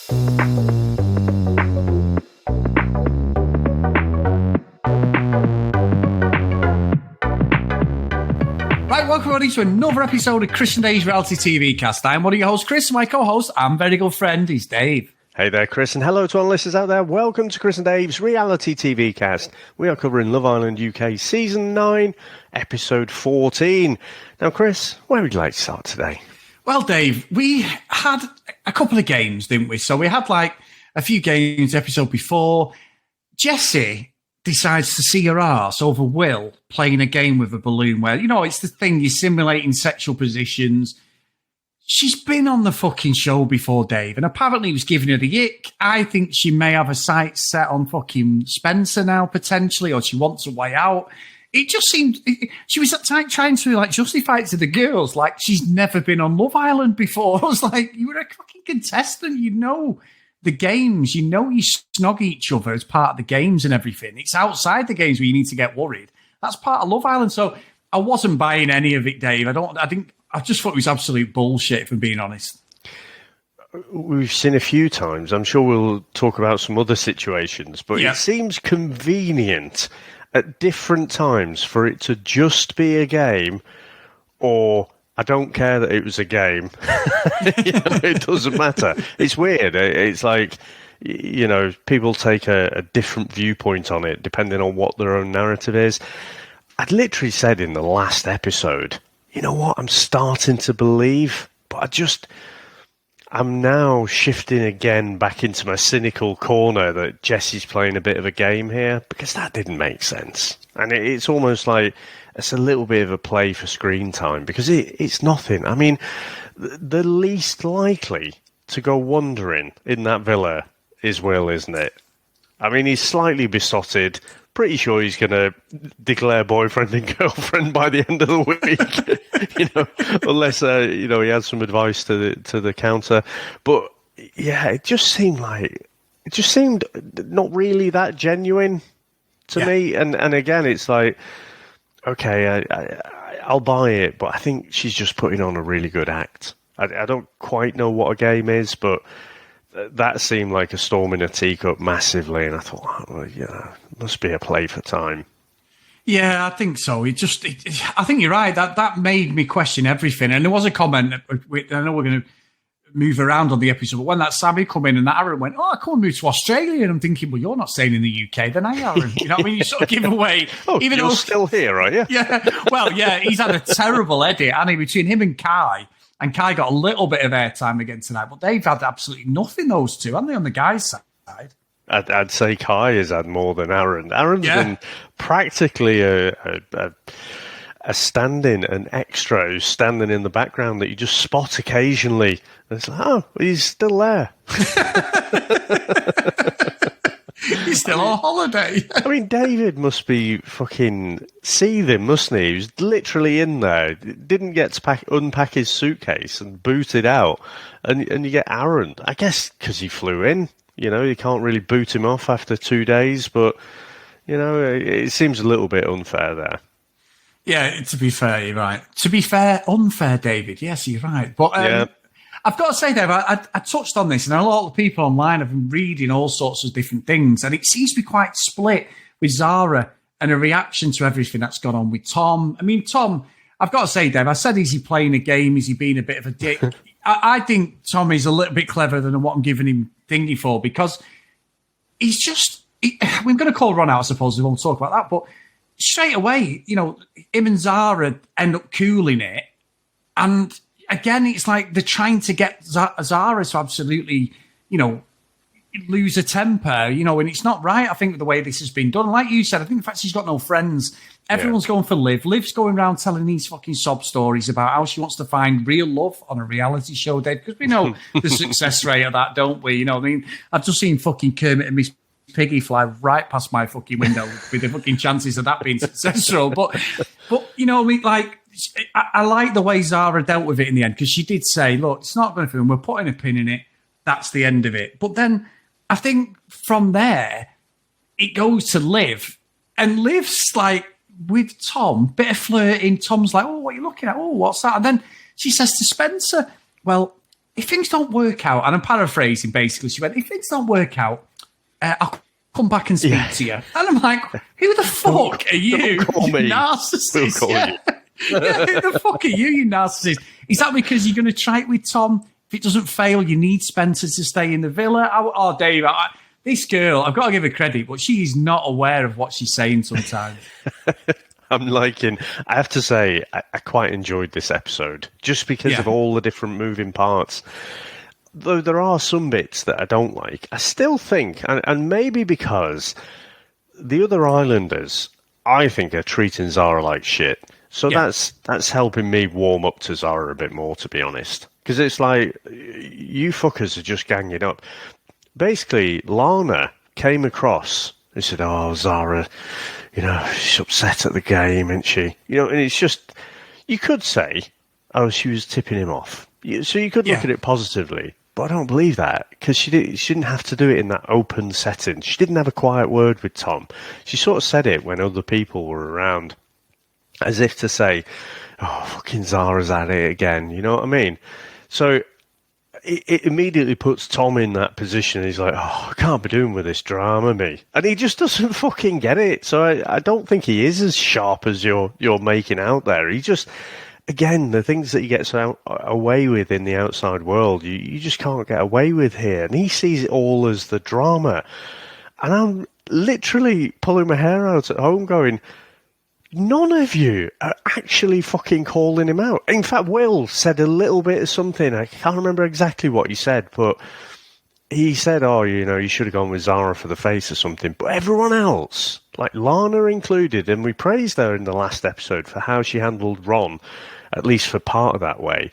Right, welcome everybody to another episode of Chris and Dave's Reality TV Cast. I'm one of your hosts, Chris, and my co-host and very good friend is Dave. Hey there, Chris, and hello to all listeners out there. Welcome to Chris and Dave's Reality TV Cast. We are covering Love Island UK Season 9, Episode 14. Now, Chris, where would you like to start today? Well, Dave, we had a couple of games, didn't we? So we had like a few games the episode before. Jessie decides to see her arse over Will playing a game with a balloon where, you know, it's the thing, you're simulating sexual positions. She's been on the fucking show before, Dave, and apparently it was giving her the ick. I think she may have a sights set on fucking Spencer now, potentially, or she wants a way out. It just seemed, she was trying to like justify it to the girls, like she's never been on Love Island before. I was like, you were a fucking contestant, you know the games, you know you snog each other as part of the games and everything. It's outside the games where you need to get worried. That's part of Love Island. So I wasn't buying any of it, Dave. I just thought it was absolute bullshit, if I'm being honest. We've seen a few times. I'm sure we'll talk about some other situations, but It seems convenient at different times for it to just be a game, or I don't care that it was a game. It doesn't matter. It's weird. It's like, you know, people take a different viewpoint on it depending on what their own narrative is. I'd literally said in the last episode, you know what, I'm starting to believe, but I'm now shifting again back into my cynical corner that Jessie's playing a bit of a game here, because that didn't make sense. And it's almost like it's a little bit of a play for screen time, because it's nothing. I mean, the least likely to go wandering in that villa is Will, isn't it? I mean, he's slightly besotted. Pretty sure he's going to declare boyfriend and girlfriend by the end of the week, unless he has some advice to the counter. But yeah, it just seemed not really that genuine to me. And again, it's like, okay, I'll buy it, but I think she's just putting on a really good act. I don't quite know what a game is, but that seemed like a storm in a teacup massively, and I thought, must be a play for time. Yeah, I think so. I think you're right. That made me question everything. And there was a comment, I know we're going to move around on the episode, but when that Sammie come in and that Aaron went, I can't move to Australia, and I'm thinking, well, you're not staying in the UK, then are you, Aaron? You know what I mean? You sort of give away. Even you're still here, are you? Yeah. Well, yeah, he's had a terrible edit, hasn't he, between him and Kai. And Kai got a little bit of airtime again tonight, but they've had absolutely nothing, those two, haven't they, on the guys' side? I'd say Kai has had more than Aaron. Aaron's been practically a stand-in, an extra who's standing in the background that you just spot occasionally. And it's like, he's still there. He's still on holiday. I mean, David must be fucking seething, mustn't he? He was literally in there. Didn't get to unpack his suitcase and boot it out. And you get Aaron. I guess because he flew in. You can't really boot him off after 2 days. But, it seems a little bit unfair there. Yeah, to be fair, you're right. To be fair, unfair, David. Yes, you're right. But I've got to say, Dave, I touched on this, and a lot of people online have been reading all sorts of different things, and it seems to be quite split with Zara and a reaction to everything that's gone on with Tom. I mean, Tom, I've got to say, Dave, I said, is he playing a game? Is he being a bit of a dick? I think Tom is a little bit cleverer than what I'm giving him thingy for, because he's just... we're going to call Ron out, I suppose, we won't talk about that, but straight away, him and Zara end up cooling it, and... Again, it's like they're trying to get Zara to absolutely, lose her temper, and it's not right, I think, the way this has been done. Like you said, I think the fact she's got no friends, everyone's going for Liv. Liv's going around telling these fucking sob stories about how she wants to find real love on a reality show, Dave, because we know the success rate of that, don't we? You know what I mean? I've just seen fucking Kermit and Miss Piggy fly right past my fucking window with the fucking chances of that being successful. But you know what I mean? Like, I like the way Zara dealt with it in the end, because she did say, look, it's not going to film. We're putting a pin in it. That's the end of it. But then I think from there, it goes to Liv. And Liv's like, with Tom, bit of flirting. Tom's like, what are you looking at? Oh, what's that? And then she says to Spencer, well, if things don't work out, and I'm paraphrasing basically, she went, if things don't work out, I'll come back and speak to you. And I'm like, who the fuck are you? Don't call me. Narcissist. Call yeah. Yeah, who the fuck are you narcissist? Is that because you're going to try it with Tom? If it doesn't fail, you need Spencer to stay in the villa? Oh, Dave, this girl, I've got to give her credit, but she is not aware of what she's saying sometimes. I have to say, I quite enjoyed this episode, just because of all the different moving parts. Though there are some bits that I don't like, I still think, and maybe because the other islanders, I think, are treating Zara like shit. So that's helping me warm up to Zara a bit more, to be honest. Because it's like, you fuckers are just ganging up. Basically, Lana came across and said, oh, Zara, she's upset at the game, isn't she? And it's just, you could say, oh, she was tipping him off. So you could look at it positively. But I don't believe that, because she didn't have to do it in that open setting. She didn't have a quiet word with Tom. She sort of said it when other people were around, as if to say, oh, fucking Zara's at it again. You know what I mean? So it immediately puts Tom in that position. He's like, oh, I can't be doing with this drama, me. And he just doesn't fucking get it. So I don't think he is as sharp as you're making out there. He just... Again, the things that he gets away with in the outside world, you just can't get away with here. And he sees it all as the drama. And I'm literally pulling my hair out at home going, none of you are actually fucking calling him out. In fact, Will said a little bit of something. I can't remember exactly what he said, but he said, oh, you should have gone with Zara for the face or something. But everyone else, like Lana included, and we praised her in the last episode for how she handled Ron, at least for part of that way.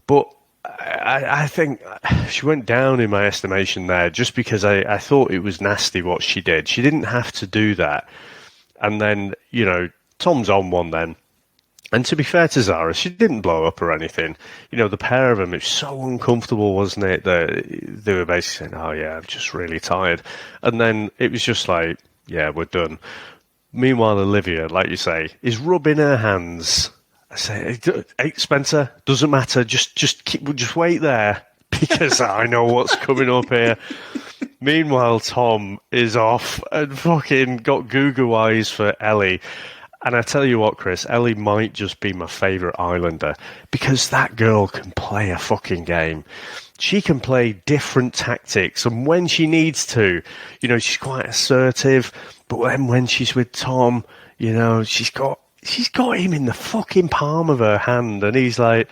But I think she went down in my estimation there just because I thought it was nasty what she did. She didn't have to do that. And then, Tom's on one then. And to be fair to Zara, she didn't blow up or anything. The pair of them, it was so uncomfortable, wasn't it? They were basically saying, oh, yeah, I'm just really tired. And then it was just like, yeah, we're done. Meanwhile, Olivia, like you say, is rubbing her hands. I say, hey, Spencer, doesn't matter. Just wait there because I know what's coming up here. Meanwhile, Tom is off and fucking got Goo eyes for Ellie. And I tell you what, Chris, Ellie might just be my favourite Islander because that girl can play a fucking game. She can play different tactics, and when she needs to, she's quite assertive. But when she's with Tom, she's got him in the fucking palm of her hand, and he's like,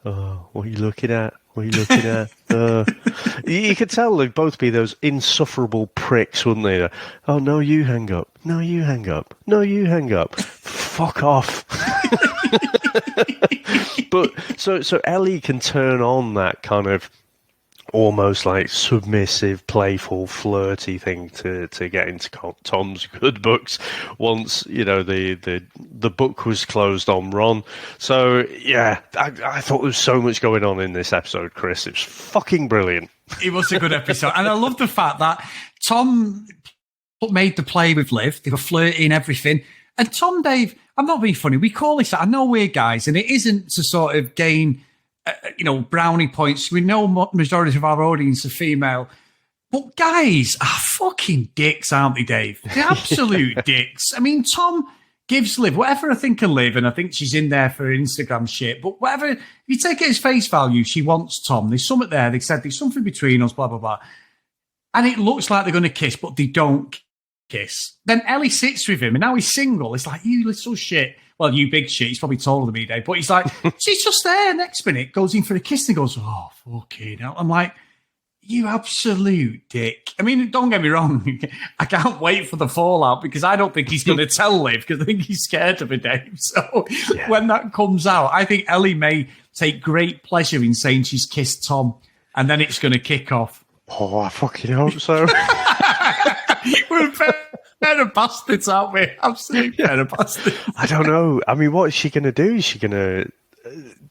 oh, what are you looking at? What are you looking at? You could tell they'd both be those insufferable pricks, wouldn't they? Oh, no, you hang up. No, you hang up. No, you hang up. Fuck off. But so Ellie can turn on that kind of almost like submissive, playful, flirty thing to get into Tom's good books once, the book was closed on Ron. So, yeah, I thought there was so much going on in this episode, Chris. It was fucking brilliant. It was a good episode. And I love the fact that Tom made the play with Liv. They were flirting, everything. And Tom, Dave, I'm not being funny. We call this, I know we're guys, and it isn't to sort of gain... brownie points. We know majority of our audience are female, but guys are fucking dicks, aren't they, Dave? They're absolute dicks. I mean, Tom gives Liv whatever I think of Liv, and I think she's in there for Instagram shit, but whatever, if you take it as face value, she wants Tom. There's something there. They said there's something between us, blah, blah, blah. And it looks like they're going to kiss, but they don't kiss. Then Ellie sits with him, and now he's single. It's like, you little shit. Well, you big shit. He's probably taller than me, Dave. But he's like, she's just there. Next minute, goes in for a kiss and goes, oh, fucking hell. I'm like, you absolute dick. I mean, don't get me wrong. I can't wait for the fallout because I don't think he's going to tell Liv because I think he's scared of her, Dave. So when that comes out, I think Ellie may take great pleasure in saying she's kissed Tom, and then it's going to kick off. Oh, I fucking hope so. We're pair of bastards, aren't we? Absolute pair of bastards. I don't know. I mean, what is she going to do? Is she going to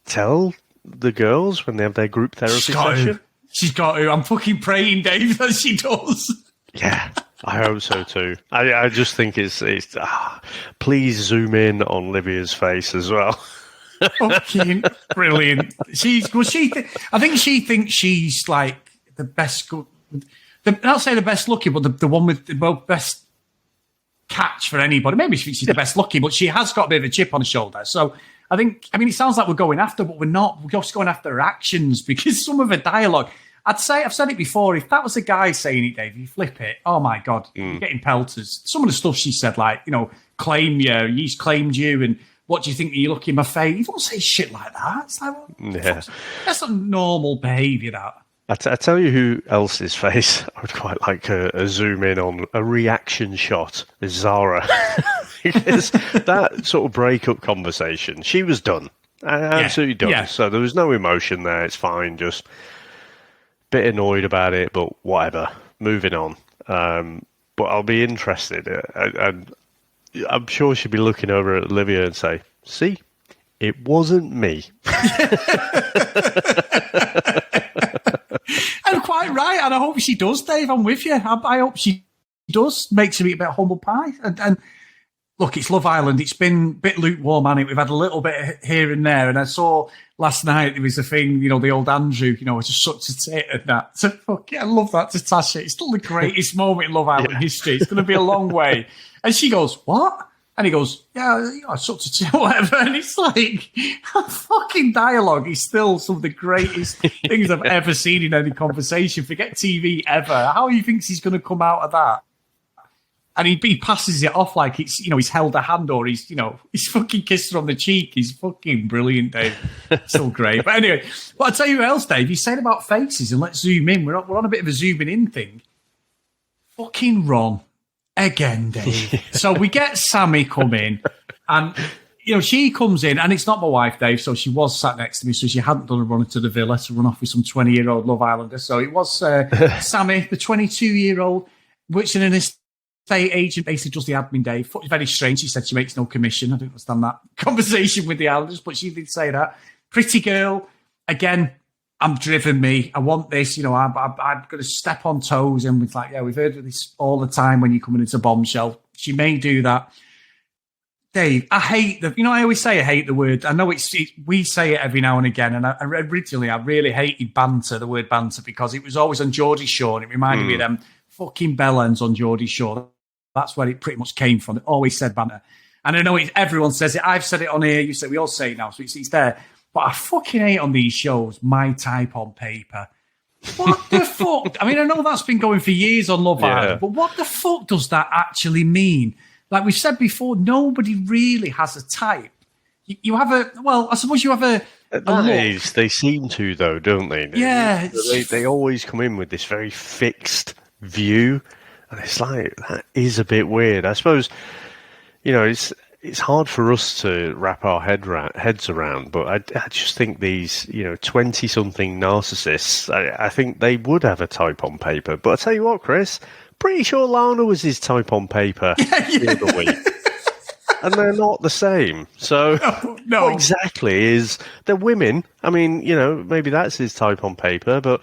tell the girls when they have their group therapy session? She's got to. I'm fucking praying, Dave, that she does. Yeah, I hope so too. I just think it's please zoom in on Livia's face as well. Fucking brilliant. I think she thinks she's like the best. I'll say the best looking, but the one with the best catch for anybody. Maybe she's the best looking, but she has got a bit of a chip on her shoulder. So I mean, it sounds like we're going after, but we're not. We're just going after her actions because some of her dialogue. I've said it before. If that was a guy saying it, Dave, you flip it. Oh my God, you're getting pelters. Some of the stuff she said, like claim you, he's claimed you, and what do you think you look in my face? You don't say shit like that. It's like, that's not normal behaviour. That. I tell you who else's face I would quite like a zoom in on, a reaction shot, is Zara. Because that sort of breakup conversation, she was done. Absolutely done. Yeah. So there was no emotion there. It's fine. Just a bit annoyed about it, but whatever. Moving on. But I'll be interested. I'm sure she'll be looking over at Olivia and say, see, it wasn't me. And quite right, and I hope she does, Dave. I'm with you. I hope she does. Makes her eat a bit of humble pie. And look, it's Love Island. It's been a bit lukewarm, hasn't it? We've had a little bit here and there. And I saw last night there was a thing, the old Andrew, just such a tit and that. So, fuck yeah, I love that to Tasha. It's still the greatest moment in Love Island history. It's going to be a long way. And she goes, what? And he goes, yeah, such a tit, whatever. And it's like, fucking dialogue is still some of the greatest things I've ever seen in any conversation. Forget TV ever. How he thinks he's going to come out of that? And he passes it off like it's, he's held a hand or he's fucking kissed her on the cheek. He's fucking brilliant, Dave. Still great. But anyway, I'll tell you what else, Dave. You said about faces, and let's zoom in. We're on a bit of a zooming in thing. Fucking Ron. Again, Dave. So we get Sammie come in, and she comes in, and it's not my wife, Dave. So she was sat next to me, so she hadn't done a run into the villa to run off with some 20-year-old Love Islander. So it was Sammie, the 22-year-old, which in an estate agent basically does the admin, Dave. Very strange. She said she makes no commission. I don't understand that conversation with the Islanders, but she did say that. Pretty girl, again. I'm driven, me. I want this. I'm going to step on toes. And it's like, we've heard of this all the time when you're coming into Bombshell. She may do that. Dave, I hate I always say I hate the word. I know we say it every now and again. And originally, I really hated banter, the word banter, because it was always on Geordie Shore. And it reminded me of them fucking bellends on Geordie Shore. That's where it pretty much came from. It always said banter. And I know everyone says it. I've said it on here. You said we all say it now. So it's there. But I fucking hate on these shows, my type on paper. What the fuck? I mean, I know that's been going for years on Love Island, but what the fuck does that actually mean? Like we've said before, nobody really has a type. You have I suppose you have a At that age, they seem to, though, don't they? Yeah. They always come in with this very fixed view, and it's like, that is a bit weird. I suppose, it's hard for us to wrap our heads around, but I just think these, 20-something narcissists, I think they would have a type on paper. But I tell you what, Chris, pretty sure Lana was his type on paper the other week. And they're not the same. So no. What exactly is... They're women. I mean, maybe that's his type on paper, but...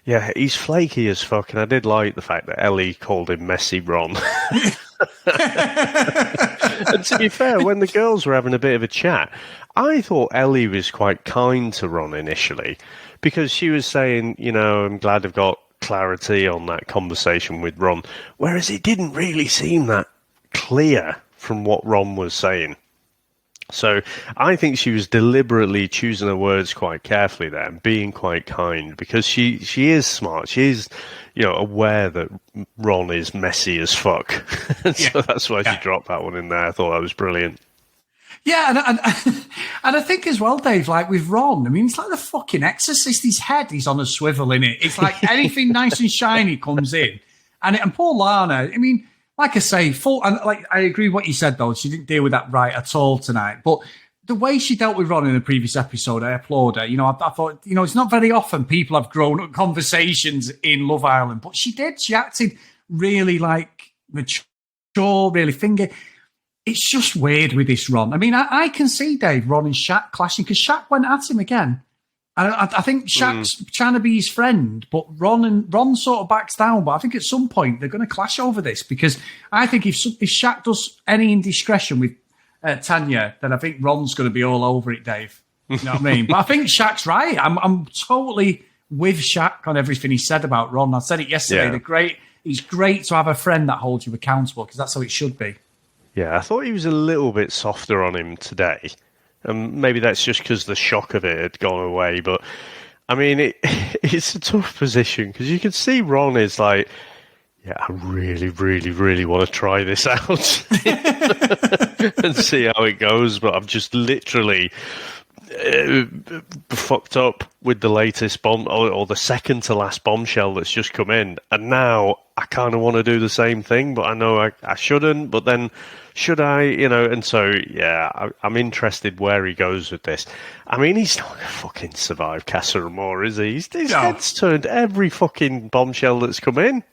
Yeah, he's flaky as fuck, and I did like the fact that Ellie called him Messy Ron. And to be fair, when the girls were having a bit of a chat, I thought Ellie was quite kind to Ron initially, because she was saying, I'm glad I've got clarity on that conversation with Ron, whereas it didn't really seem that clear from what Ron was saying. So I think she was deliberately choosing her words quite carefully there and being quite kind, because she is smart. She is, aware that Ron is messy as fuck. So that's why she dropped that one in there. I thought that was brilliant. Yeah, and I think as well, Dave, like with Ron, I mean, it's like the fucking Exorcist. His head is on a swivel, innit? It's like anything nice and shiny comes in. And poor Lana, I mean... Like I say, I agree with what you said, though. She didn't deal with that right at all tonight. But the way she dealt with Ron in the previous episode, I applaud her. I thought, it's not very often people have grown-up conversations in Love Island. But she did. She acted really, mature, really finger. It's just weird with this Ron. I mean, I can see, Dave, Ron and Shaq clashing, because Shaq went at him again. And I think Shaq's trying to be his friend, but Ron sort of backs down. But I think at some point they're going to clash over this, because I think if Shaq does any indiscretion with Tanya, then I think Ron's going to be all over it, Dave. You know what I mean? But I think Shaq's right. I'm totally with Shaq on everything he said about Ron. I said it yesterday. Yeah. They're great. It's great to have a friend that holds you accountable because that's how it should be. Yeah, I thought he was a little bit softer on him today. Maybe that's just because the shock of it had gone away. But, I mean, it's a tough position because you can see Ron is like, yeah, I really, really, really want to try this out and see how it goes. But I'm just literally fucked up with the latest bomb or the second to last bombshell that's just come in. And now I kind of want to do the same thing, but I know I shouldn't. But then should I, and so, yeah, I'm interested where he goes with this. I mean, he's not going to fucking survive Casa Amor, is he? His head's turned every fucking bombshell that's come in.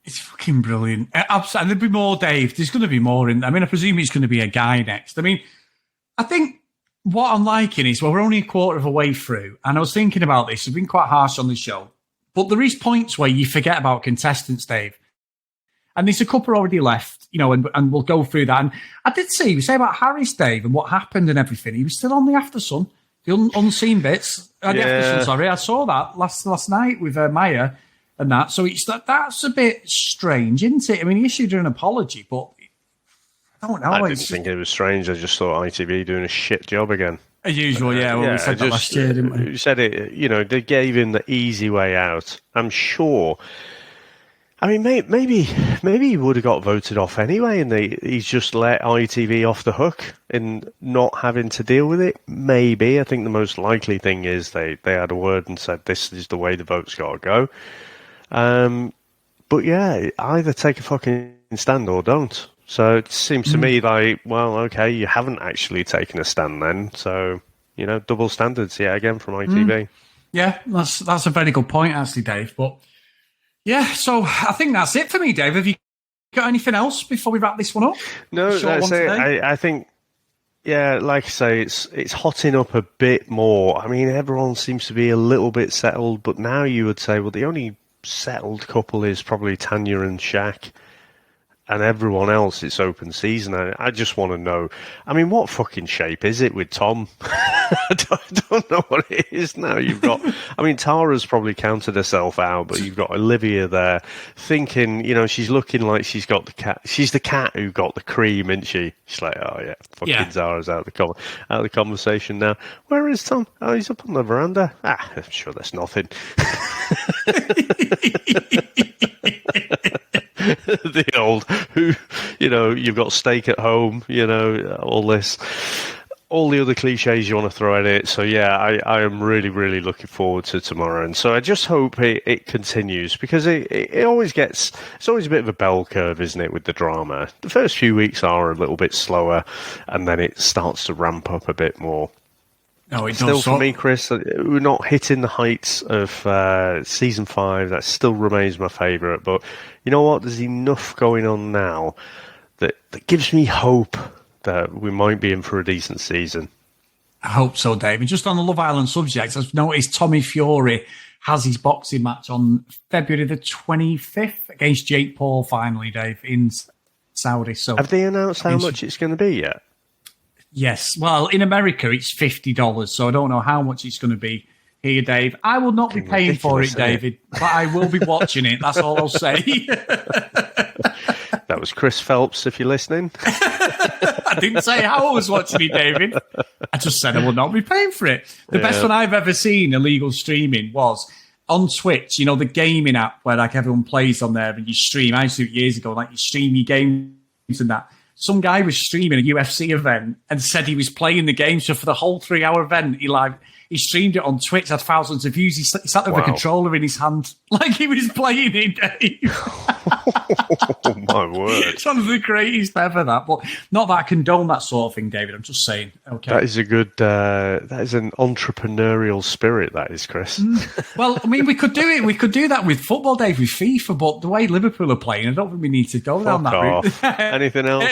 It's fucking brilliant. And there'll be more, Dave. There's going to be more in. I mean, I presume it's going to be a guy next. I mean, I think what I'm liking is, we're only a quarter of a way through, and I was thinking about this. I've been quite harsh on the show, but there is points where you forget about contestants, Dave. And there's a couple already left, and we'll go through that. And I did see, you say about Harris, Dave, and what happened and everything. He was still on the Aftersun, the unseen bits. The Aftersun, sorry. I saw that last night with Maya and that. So that's a bit strange, isn't it? I mean, he issued an apology, but I don't know. I didn't think it was strange. I just thought ITV doing a shit job again. As usual, yeah. Well, we said that last year, didn't we? You said it, they gave him the easy way out. I'm sure. I mean, maybe he would have got voted off anyway, and he's just let ITV off the hook in not having to deal with it. Maybe. I think the most likely thing is they had a word and said this is the way the vote's got to go. But yeah, either take a fucking stand or don't. So it seems to me like, well, okay, you haven't actually taken a stand then. So, double standards, again from ITV. Yeah, that's a very good point, actually, Dave. But yeah, so I think that's it for me, Dave. Have you got anything else before we wrap this one up? No, that's it. I think, like I say, it's hotting up a bit more. I mean, everyone seems to be a little bit settled, but now you would say, well, the only settled couple is probably Tanya and Shaq. And everyone else, it's open season. I just want to know. I mean, what fucking shape is it with Tom? I don't know what it is now. You've got, I mean, Tara's probably counted herself out, but you've got Olivia there thinking, she's looking like she's got the cat. She's the cat who got the cream, isn't she? She's like, oh yeah, fucking Zara's out of the conversation now. Where is Tom? Oh, he's up on the veranda. I'm sure there's nothing. The old you've got steak at home, all the other cliches you want to throw at it. So yeah, I am really, really looking forward to tomorrow. And so I just hope it continues, because it's always a bit of a bell curve, isn't it, with the drama. The first few weeks are a little bit slower, and then it starts to ramp up a bit more. No, it still, for me, Chris, we're not hitting the heights of season 5. That still remains my favourite. But you know what? There's enough going on now that gives me hope that we might be in for a decent season. I hope so, Dave. And just on the Love Island subject, I've noticed Tommy Fury has his boxing match on February the 25th against Jake Paul, finally, Dave, in Saudi. So have they announced how much it's going to be yet? Yes. Well, in America, it's $50, so I don't know how much it's going to be here, Dave. I will not be paying for it, David, but I will be watching it. That's all I'll say. That was Chris Phelps, if you're listening. I didn't say how I was watching it, David. I just said I will not be paying for it. The best one I've ever seen illegal streaming was on Twitch, the gaming app where everyone plays on there and you stream. I used to do it years ago, you stream your games and that. Some guy was streaming a UFC event and said he was playing the game. So for the whole 3-hour event, he streamed it on Twitch, had thousands of views. He sat there with a controller in his hand like he was playing it, Dave. Oh, my word. It's one of the greatest ever, that. But not that I condone that sort of thing, David. I'm just saying. Okay. That is a good, that is an entrepreneurial spirit, that is, Chris. Well, I mean, we could do it. We could do that with football, Dave, with FIFA. But the way Liverpool are playing, I don't think we need to go down that route. Anything else?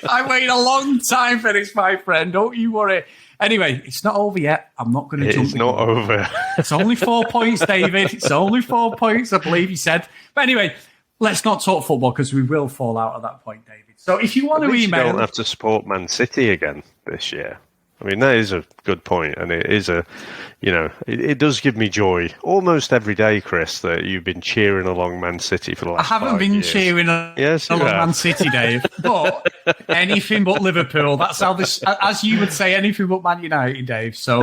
I waited a long time for this, my friend. Don't you worry. Anyway, it's not over yet. I'm not going to jump. It's not over. It's only 4 points, David. It's only 4 points, I believe he said. But anyway, let's not talk football because we will fall out at that point, David. So if you want to email... You don't have to support Man City again this year. I mean, that is a good point, and it is it does give me joy almost every day, Chris, that you've been cheering along Man City for the last 5 years. I haven't been cheering along Man City, Dave, but anything but Liverpool. That's how this, as you would say, anything but Man United, Dave. So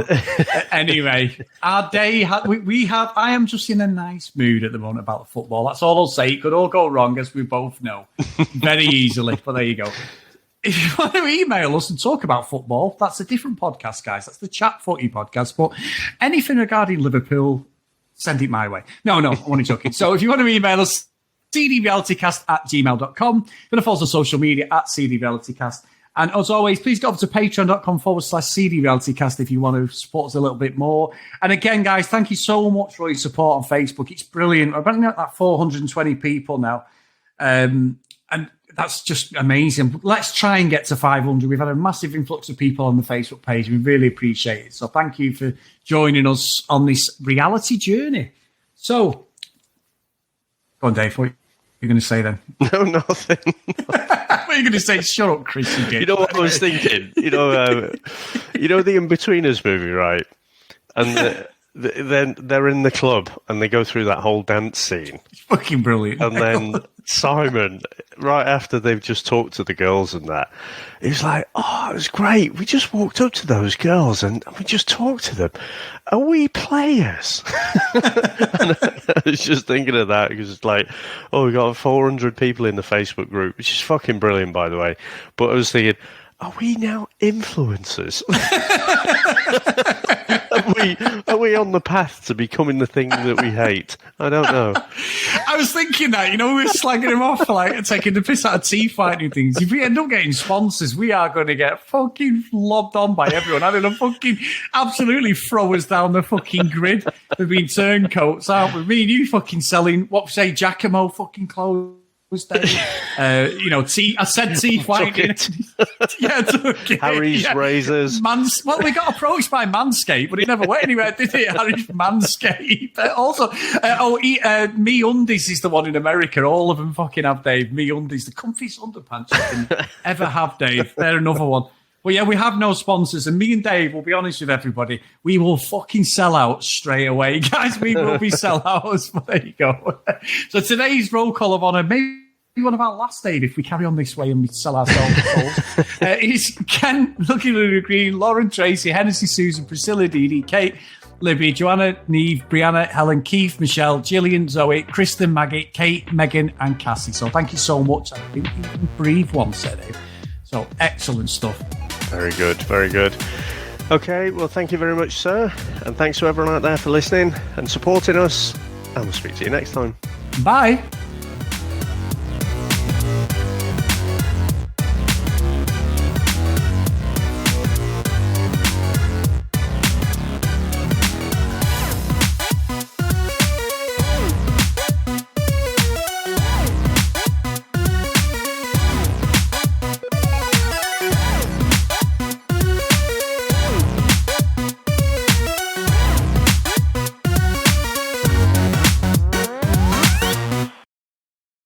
anyway, our day, I am just in a nice mood at the moment about the football. That's all I'll say. It could all go wrong, as we both know, very easily, but there you go. If you want to email us and talk about football, that's a different podcast, guys. That's the Chat Footy podcast. But anything regarding Liverpool, send it my way. No, I'm only joking. So if you want to email us, cdrealitycast@gmail.com. You're going to follow us on social media @cdrealitycast. And as always, please go over to patreon.com/cdrealitycast if you want to support us a little bit more. And again, guys, thank you so much for your support on Facebook. It's brilliant. We're running at that 420 people now. And that's just amazing. Let's try and get to 500. We've had a massive influx of people on the Facebook page. We really appreciate it. So thank you for joining us on this reality journey. So, go on, Dave. What are you going to say then? No, nothing. What are you going to say? Shut up, Chris. You know what I was thinking? You know the In-Betweeners movie, right? And then they're in the club and they go through that whole dance scene. It's fucking brilliant. And then Simon, right after they've just talked to the girls and that, he's like, "Oh, it was great. We just walked up to those girls and we just talked to them. Are we players?" And I was just thinking of that because it's like, oh, we got 400 people in the Facebook group, which is fucking brilliant, by the way. But I was thinking, are we now influencers? Are we on the path to becoming the thing that we hate? I don't know. I was thinking that, we were slagging him off for taking the piss out of tea fighting things. If we end up getting sponsors, we are going to get fucking lobbed on by everyone. Having to fucking absolutely throw us down the fucking grid. We've been turncoats, aren't we? Me and you fucking selling, Giacomo fucking clothes. Tea. I said tea fighting. Yeah, took it. Harry's razors. We got approached by Manscaped, but it never went anywhere, did it? Harry's Manscaped. Also, Me Undies is the one in America. All of them fucking have, Dave. Me Undies, the comfiest underpants you can ever have, Dave. They're another one. Well, yeah, we have no sponsors, and me and Dave will be honest with everybody. We will fucking sell out straight away, guys. We will be sellouts. But there you go. So today's roll call of honour, maybe one of our last, Dave, if we carry on this way and we sell ourselves. Is Ken, Lucky Lulu Green, Lauren Tracy, Hennessy Susan, Priscilla Dee, Kate, Libby, Joanna, Neve, Brianna, Helen, Keith, Michelle, Gillian, Zoe, Kristen, Maggie, Kate, Megan, and Cassie. So thank you so much. I think you can breathe once, Dave. So excellent stuff. Very good, very good. Okay, well, thank you very much, sir. And thanks to everyone out there for listening and supporting us. And we'll speak to you next time. Bye.